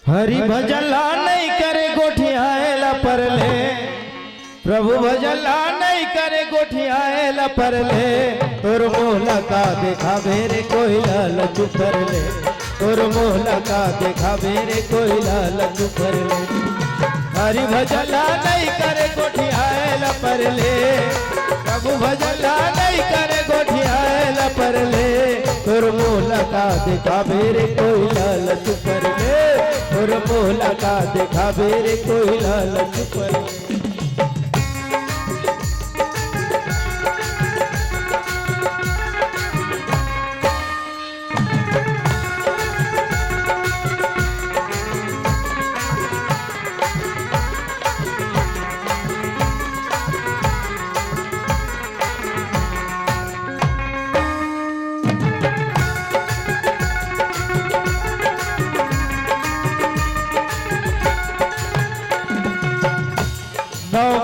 हरि भजला नहीं करे गोठियाएला परले, प्रभु भजला नहीं करे गोठियाएला परले। तोर मोहला का देखा बेरे कोई लालच परले, तोर मोहला का देखा बेरे कोई लालच परले। हरि भजला नहीं करे गोठियाएला परले, प्रभु भजला नहीं करे गोठियाएला परले। तोर मोहला का देखा बेरे कोई लालच परले, तोर मोहला का देखा बेरे कोई लालच परले।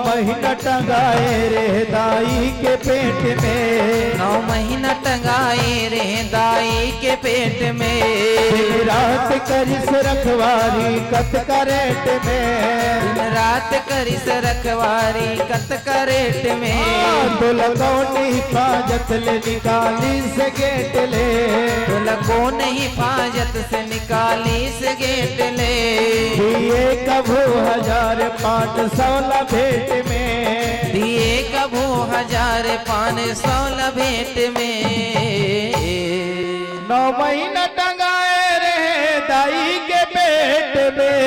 महीना टंगाए रे दाई के पेट में, 9 महीना टंगाए रे दाई के पेट में। दिन रात करिस रखवारी कत करेट में, दिन रात करिस रखवारी कत करेट में। तो लगौनी हिफाजत ले निकाली से गेट ले, तो लगो नहीं हिफाजत से निकाली से गेट ले। दिए कभू 1500 भेंट में, दिए कभू 1500 भेंट में। 9 महीना टंगाए रहे दाई के पेट में,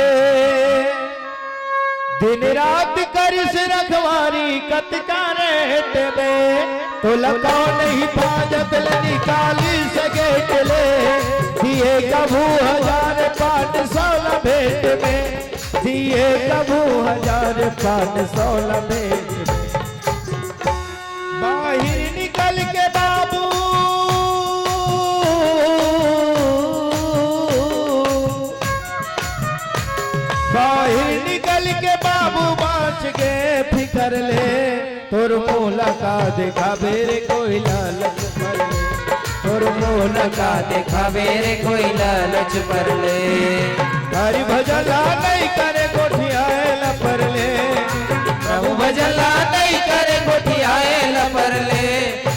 दिन रात करिस रखवारी कत का रेट में। तो लगाओ नहीं हिफाजत ले निकाली से गेट ले, दिए कभू 1500 भेंट में, दिए कभू 1500 भेंट में। बाहर निकल के बाबू बाहर निकल के बाबू बाँच गए फिकर ले। तोर मोहला का देखा बेरे कोई लालच परले, तोर मोहला का देखा बेरे कोई लालच परले। हरि भजला नहीं करे गोठियाएला परले, प्रभु भजला नहीं करे गोठियाएला परले।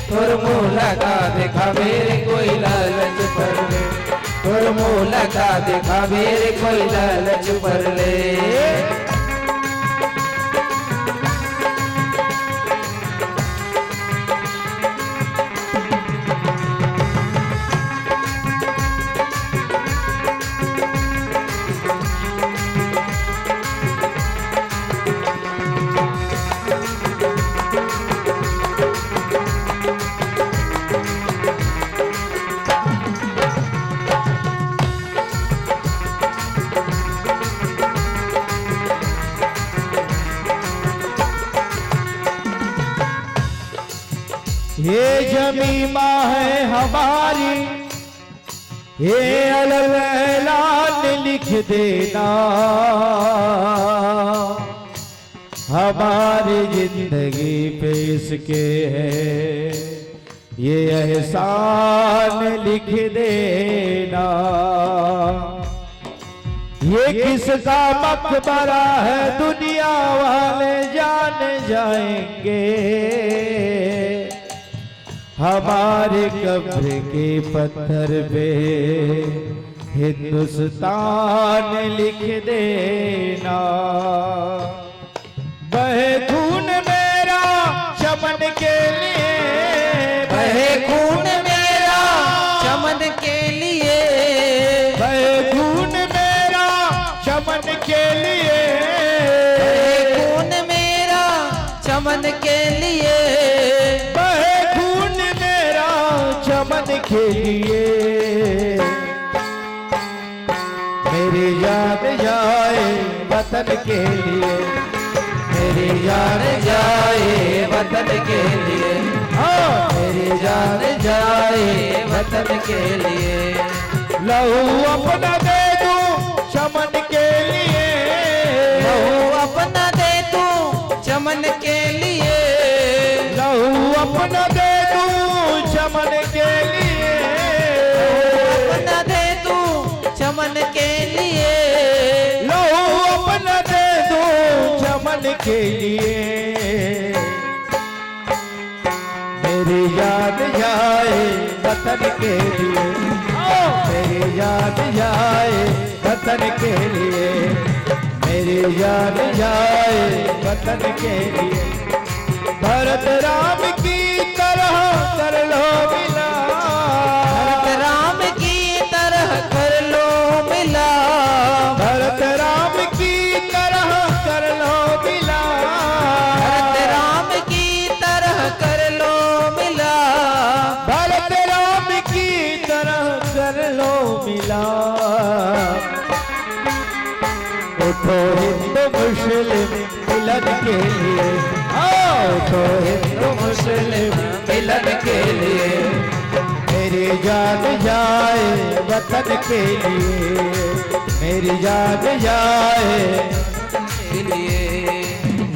तोर मोहला का देखा बेरे कोई लालच परले, तोर मोहला का देखा बेरे कोई लालच परले। ये जमी माँ है हमारी, ये अलग ऐलान लिख देना। हमारी जिंदगी पे इसके है ये एहसान लिख देना। ये किसका मकबरा है दुनिया वाले जान जाएंगे, हमारे कब्र के पत्थर पे हिंदुस्तान लिख देना। बहे खून मेरा चमन के लिए, बहे खून मेरा चमन के लिए, बहे खून मेरा चमन के लिए, बहे खून मेरा चमन के लिए, बहे खून मेरा चमन के लिए। मेरी जान जाए वतन के लिए, मेरी जान जाए वतन के लिए, हाँ मेरी जान जाए वतन के लिए। लहू अपना दे दूं चमन के लिए, लहू अपना दे तू चमन के लिए, लहू अपना दे दूं चमन के लिए, अपना दे तू चमन के लिए। के लिए मेरी जान जाए वतन के लिए, मेरी जान जाए वतन के लिए, मेरी जान जाए वतन के लिए। भरत राम की तरह कर लो मिला, भरत राम की तरह कर लो मिला, भरत राम की तरह कर लो मिला, भरत राम की तरह कर लो मिला, भरत राम की तरह कर लो मिला। उठो हिंदू मुस्लिम मिलन के लिए, उठो हिंदू मुस्लिम मिलन के लिए, मेरी जान जाए वतन के लिए, मेरी जान जाए के लिए।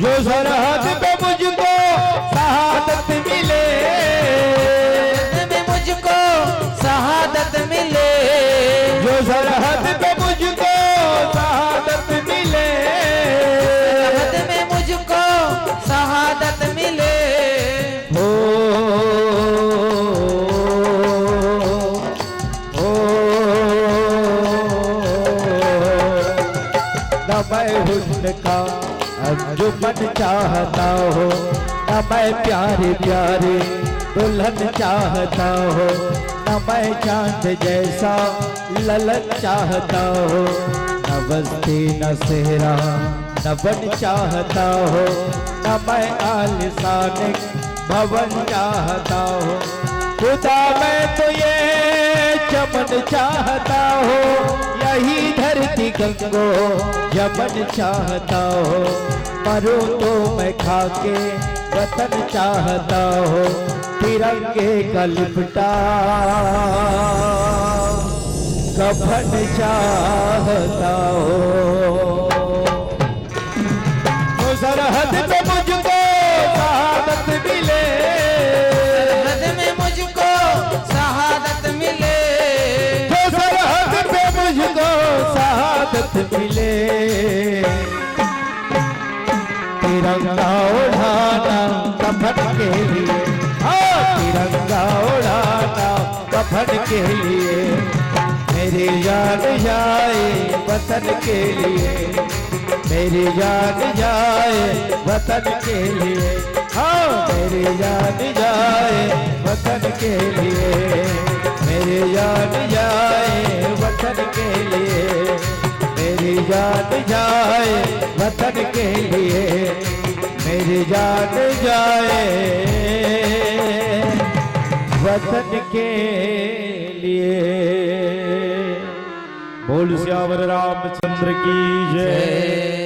जो सरहद पे मुझको शहादत मिले, में मुझको शहादत मिले, जो सरहद पे मुझको शहादत मिले, सरहद में मुझको शहादत मिले। ओ न मैं हुस्न का अंजुमन चाहता हो, न मैं प्यारे प्यारे दुल्हन चाहता हो, न मैं चांद जैसा ललन चाहता हो, न बस्ती न सेहरा न बन चाहता हो, न मैं आलिशान भवन चाहता हो। खुदा मैं तो ये चमन चाहता हो, यही धरती गंगो यमन चाहता हो, मरूं तो मैं खाके वतन चाहता हो, तिरंगे का लिपटा कफन चाहता हो। तो सरहद पे मुझको शहादत मिले, सरहद में मुझको शहादत मिले, तो सरहद पे मुझको शहादत मिले। तिरंगा उड़ाना कफन के लिए, तिरंगा उड़ाना कफन के लिए, मेरी जान जाए वतन के लिए, मेरी जान जाए वतन के लिए, हाँ मेरी जान जाए वतन के लिए, मेरी जान जाए वतन के लिए, मेरी जान जाए वतन के लिए, मेरी जान जाए वतन के लिए। बोल श्यावर रामचंद्र की जय।